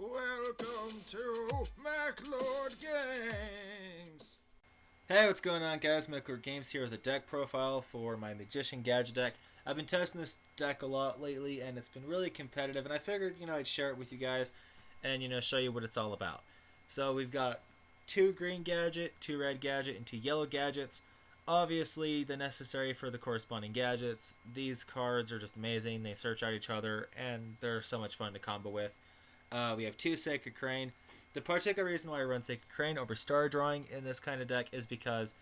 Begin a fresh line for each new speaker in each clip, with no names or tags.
Welcome to MechlordGames! Hey, what's going on, guys? MechlordGames here with a deck profile for my Magician Gadget deck. I've been testing this deck a lot lately, and it's been really competitive, and I figured, I'd share it with you guys and, show you what it's all about. So we've got 2 green Gadget, 2 red Gadget, and 2 yellow Gadgets. Obviously, the necessary for the corresponding gadgets. These cards are just amazing. They search out each other, and they're so much fun to combo with. We have 2 Sacred Crane. The particular reason why I run Sacred Crane over Star Drawing in this kind of deck is because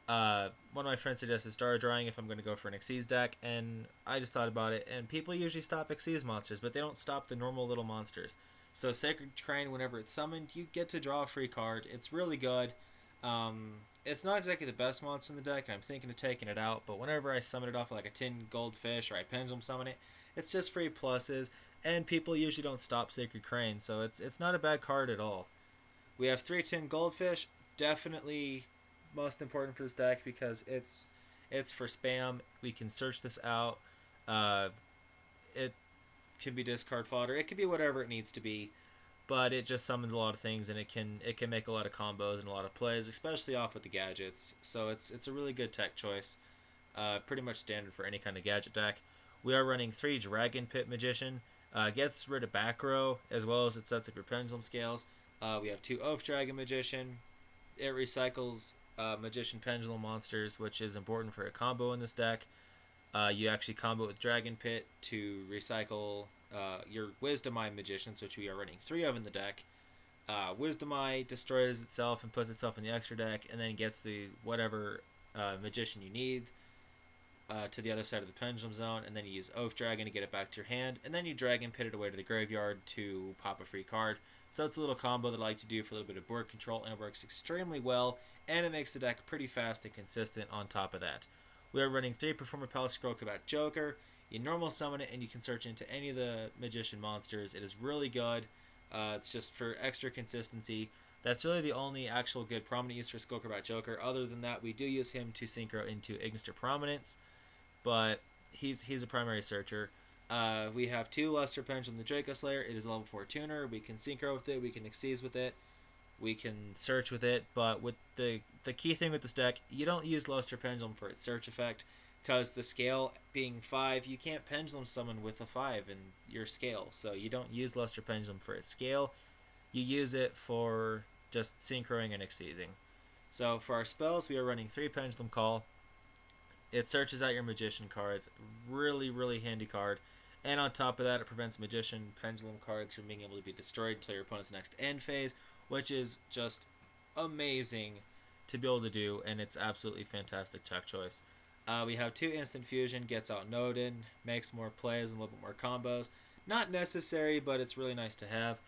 one of my friends suggested Star Drawing if I'm going to go for an Xyz deck, and I just thought about it, and people usually stop Xyz monsters, but they don't stop the normal little monsters. So Sacred Crane, whenever it's summoned, you get to draw a free card. It's really good. It's not exactly the best monster in the deck, and I'm thinking of taking it out, but whenever I summon it off like a tin goldfish or I pendulum summon it, it's just free pluses, and people usually don't stop Sacred Crane, so it's not a bad card at all. We have 3 tin goldfish, definitely most important for this deck because it's for spam. We can search this out. It can be discard fodder. It can be whatever it needs to be, but it just summons a lot of things, and it can make a lot of combos and a lot of plays, especially off with the gadgets. So it's a really good tech choice. Pretty much standard for any kind of gadget deck. We are running 3 Dragon Pit Magician. Gets rid of back row, as well as it sets up your pendulum scales. We have 2 Oath Dragon Magician. It recycles Magician Pendulum monsters, which is important for a combo in this deck. You actually combo with Dragon Pit to recycle your Wisdom Eye Magicians, which we are running 3 of in the deck. Wisdom Eye destroys itself and puts itself in the extra deck, and then gets the whatever Magician you need to the other side of the pendulum zone, and then you use Oath Dragon to get it back to your hand, and then you Dragon Pit it away to the graveyard to pop a free card. So it's a little combo that I like to do for a little bit of board control, and it works extremely well, and it makes the deck pretty fast and consistent on top of that. We are running 3 Performer Palace Scrollcabat Joker. You normal summon it, and you can search into any of the Magician monsters. It is really good. It's just for extra consistency. That's really the only actual good prominent use for Scrollcabat Joker. Other than that, we do use him to synchro into Ignister Prominence, but he's a primary searcher. We have 2 Luster Pendulum the Draco Slayer. It is a level 4 tuner. We can synchro with it. We can Xyz with it. We can search with it. But with the key thing with this deck, you don't use Luster Pendulum for its search effect, because the scale being 5, you can't pendulum summon with a 5 in your scale. So you don't use Luster Pendulum for its scale. You use it for just synchroing and Xyzing. So for our spells, we are running 3 Pendulum Call. It searches out your Magician cards. Really, really handy card. And on top of that, it prevents Magician Pendulum cards from being able to be destroyed until your opponent's next end phase, which is just amazing to be able to do, and it's absolutely fantastic tech choice. We have 2 Instant Fusion, gets out Nodin, makes more plays and a little bit more combos. Not necessary, but it's really nice to have.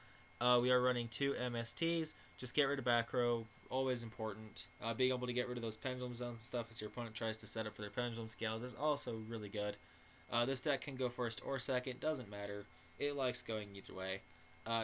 We are running 2 MSTs, just get rid of back row, always important. Being able to get rid of those pendulum zones and stuff as your opponent tries to set up for their pendulum scales is also really good. This deck can go first or second, doesn't matter. It likes going either way.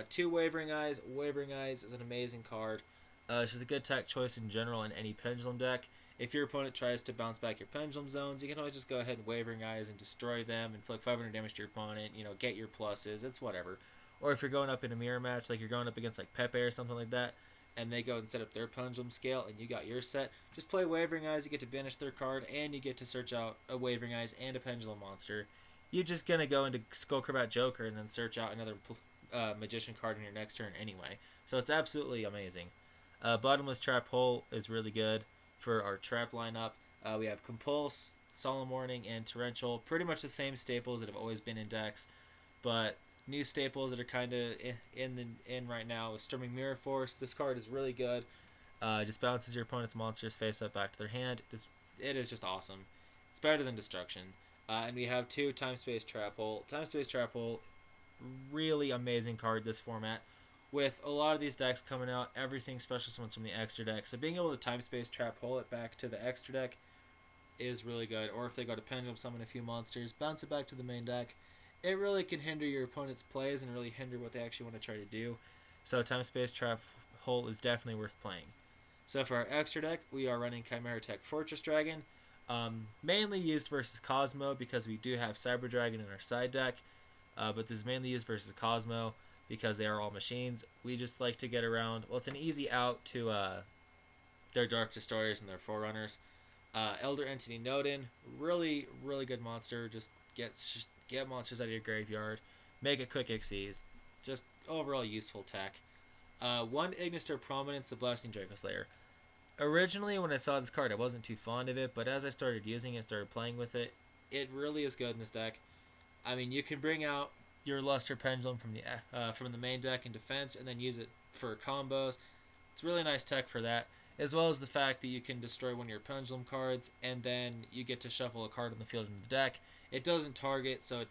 2 Wavering Eyes. Wavering Eyes is an amazing card. It's just a good tech choice in general in any pendulum deck. If your opponent tries to bounce back your pendulum zones, you can always just go ahead and Wavering Eyes and destroy them, inflict 500 damage to your opponent, get your pluses, it's whatever. Or if you're going up in a mirror match, like you're going up against like Pepe or something like that, and they go and set up their pendulum scale and you got your set, just play Wavering Eyes, you get to banish their card, and you get to search out a Wavering Eyes and a pendulum monster. You're just going to go into Skullcrabat Joker and then search out another Magician card in your next turn anyway. So it's absolutely amazing. Bottomless Trap Hole is really good for our trap lineup. We have Compulse, Solemn Warning, and Torrential. Pretty much the same staples that have always been in decks, but new staples that are kind of in right now is Storming Mirror Force. This card is really good. Just bounces your opponent's monsters face up back to their hand. It is just awesome. It's better than Destruction. And we have 2 Time Space Trap Hole. Time Space Trap Hole, really amazing card this format. With a lot of these decks coming out, everything special summons from the extra deck. So being able to Time Space Trap Hole it back to the extra deck is really good. Or if they go to Pendulum Summon a few monsters, bounce it back to the main deck. It really can hinder your opponent's plays and really hinder what they actually want to try to do. So Time Space Trap Hole is definitely worth playing. So for our extra deck, we are running Chimera Tech Fortress Dragon. Mainly used versus Cosmo because we do have Cyber Dragon in our side deck. But this is mainly used versus Cosmo. because they are all machines. We just like to get around. Well, it's an easy out to their Dark Destroyers and their Forerunners. Elder Entity Nodin, really, really good monster. Just get monsters out of your graveyard. Make a quick Xyz. Just overall useful tech. One Ignister Prominence, the Blasting Draco Slayer. Originally, when I saw this card, I wasn't too fond of it, but as I started using it, started playing with it, it really is good in this deck. I mean, you can bring out your Luster Pendulum from the main deck in defense, and then use it for combos. It's really nice tech for that, as well as the fact that you can destroy one of your Pendulum cards, and then you get to shuffle a card on the field into the deck. It doesn't target, so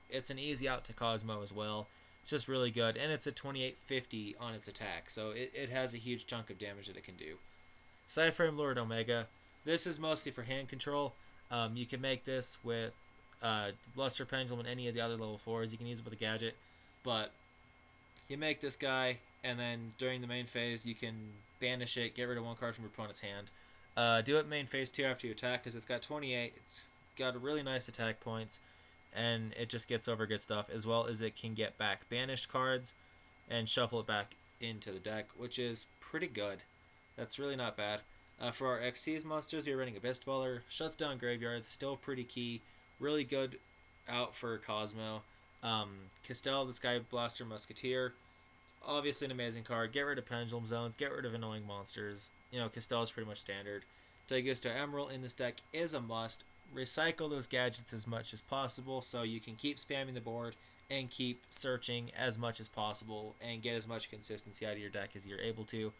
it's an easy out to Cosmo as well. It's just really good, and it's a 2850 on its attack, so it has a huge chunk of damage that it can do. Cyframe Lord Omega. This is mostly for hand control. You can make this with Luster Pendulum and any of the other level 4s. You can use it with a Gadget. But you make this guy, and then during the main phase, you can banish it, get rid of one card from your opponent's hand. Do it main phase 2 after you attack, because it's got 28. It's got really nice attack points, and it just gets over good stuff, as well as it can get back banished cards and shuffle it back into the deck, which is pretty good. That's really not bad. For our Xyz monsters, we're running Abyss Dweller. Shuts down graveyards, still pretty key. Really good out for Cosmo. Castel, the Sky Blaster Musketeer. Obviously an amazing card. Get rid of Pendulum Zones, get rid of annoying monsters. You know, Castel is pretty much standard. Dagusto Emerald in this deck is a must. Recycle those gadgets as much as possible so you can keep spamming the board and keep searching as much as possible and get as much consistency out of your deck as you're able to.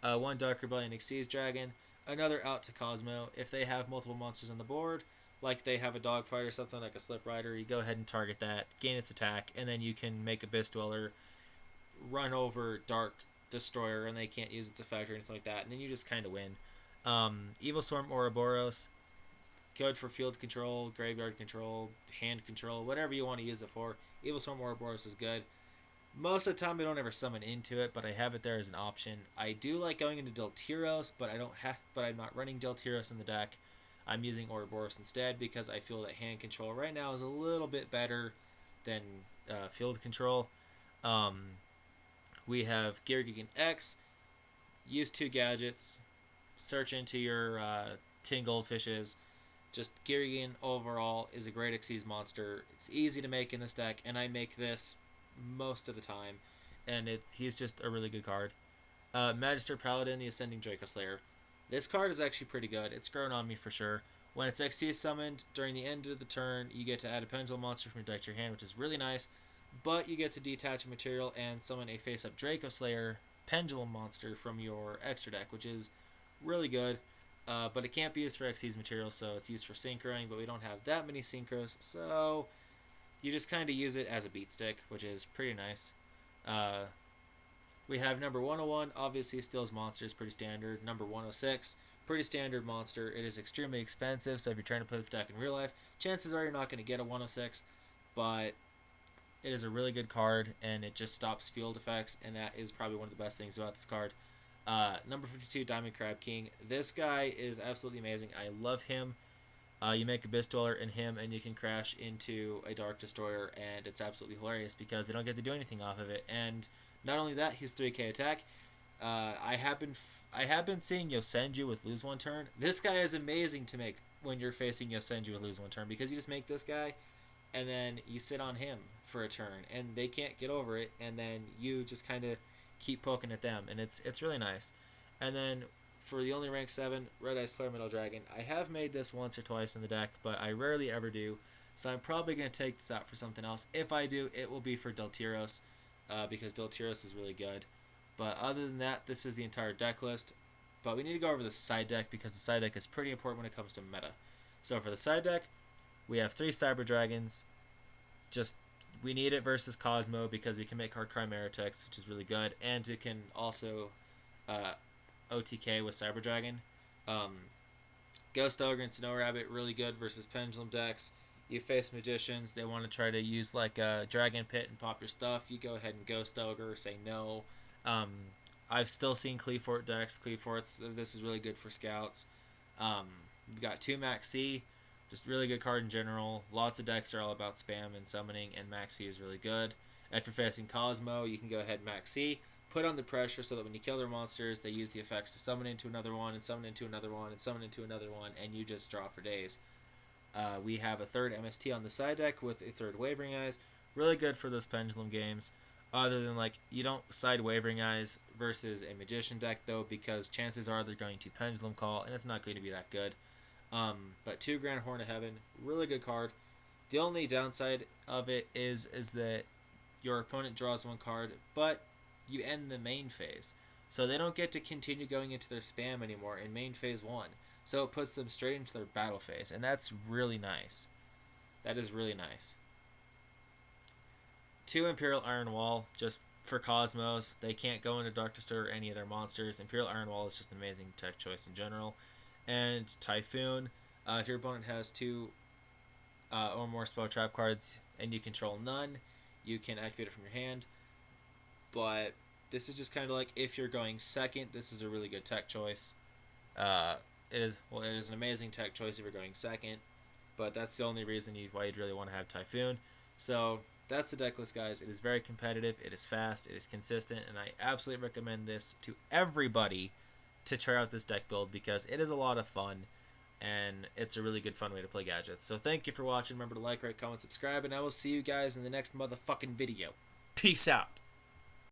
One Dark Rebellion Xyz Dragon, another out to Cosmo. If they have multiple monsters on the board, like they have a Dogfight or something like a Slip Rider, you go ahead and target that, gain its attack, and then you can make Abyss Dweller run over Dark Destroyer, and they can't use its effect or anything like that, and then you just kind of win. Evil Storm Ouroboros, good for field control, graveyard control, hand control, whatever you want to use it for. Evil Storm Ouroboros is good. Most of the time, I don't ever summon into it, but I have it there as an option. I do like going into Deltiros, but I'm not running Deltiros in the deck. I'm using Ouroboros instead because I feel that hand control right now is a little bit better than field control. We have Girgigan X. Use 2 gadgets. Search into your 10 goldfishes. Just Girgigan overall is a great Xyz monster. It's easy to make in this deck, and I make this most of the time, and he's just a really good card. Magister Paladin, the Ascending Draco Slayer. This card is actually pretty good. It's grown on me for sure. When it's Xyz summoned, during the end of the turn, you get to add a Pendulum monster from your deck to your hand, which is really nice, but you get to detach a material and summon a face-up Draco Slayer Pendulum monster from your extra deck, which is really good, but it can't be used for Xyz materials, so it's used for synchroing, but we don't have that many synchros, so you just kind of use it as a beat stick, which is pretty nice. We have number 101, obviously Steel's Monster is pretty standard. Number 106, pretty standard monster. It is extremely expensive, so if you're trying to play this deck in real life, chances are you're not going to get a 106, but it is a really good card, and it just stops field effects, and that is probably one of the best things about this card. Number 52, Diamond Crab King. This guy is absolutely amazing. I love him. You make Abyss Dweller in him, and you can crash into a Dark Destroyer, and it's absolutely hilarious because they don't get to do anything off of it. And not only that, he's 3k attack. I have been seeing Yosenju with lose 1 turn. This guy is amazing to make when you're facing Yosenju with lose 1 turn because you just make this guy, and then you sit on him for a turn, and they can't get over it, and then you just kind of keep poking at them, and it's really nice. And then for the only rank 7, Red Ice Flare Metal Dragon. I have made this once or twice in the deck, but I rarely ever do, so I'm probably going to take this out for something else. If I do, it will be for Deltiros, because Deltiros is really good. But other than that, this is the entire deck list. But we need to go over the side deck, because the side deck is pretty important when it comes to meta. So for the side deck, we have 3 Cyber Dragons. We need it versus Cosmo, because we can make our Chimera Text, which is really good, and we can also OTK with Cyber Dragon. Ghost Ogre and Snow Rabbit, really good versus Pendulum decks. You face Magicians, they want to try to use like a Dragon Pit and pop your stuff. You go ahead and Ghost Ogre, say no. I've still seen Cleafort decks. Cleafort's, this is really good for Scouts. We've got 2 Maxi, just really good card in general. Lots of decks are all about spam and summoning, and Maxi is really good. If you're facing Cosmo, you can go ahead max C, put on the pressure so that when you kill their monsters, they use the effects to summon into another one, and summon into another one, and summon into another one, and you just draw for days. We have a third MST on the side deck with a third Wavering Eyes. Really good for those Pendulum games. Other than, like, you don't side Wavering Eyes versus a Magician deck, though, because chances are they're going to Pendulum Call, and it's not going to be that good. But 2 Grand Horn of Heaven, really good card. The only downside of it is that your opponent draws 1 card, but you end the main phase. So they don't get to continue going into their spam anymore in main phase 1. So it puts them straight into their battle phase, and that's really nice. That is really nice. 2 Imperial Iron Wall, just for Cosmos. They can't go into Dark Disturb or any of their monsters. Imperial Iron Wall is just an amazing tech choice in general. And Typhoon, if your opponent has 2 or more spell trap cards and you control none, you can activate it from your hand. But this is just kind of like, if you're going second, this is a really good tech choice. It is an amazing tech choice if you're going second, but that's the only reason why you'd really want to have Typhoon. So that's the deck list, guys. It is very competitive, it is fast, it is consistent, and I absolutely recommend this to everybody to try out this deck build because it is a lot of fun, and it's a really good fun way to play Gadgets. So thank you for watching. Remember to like, rate, comment, subscribe, and I will see you guys in the next motherfucking video. Peace out.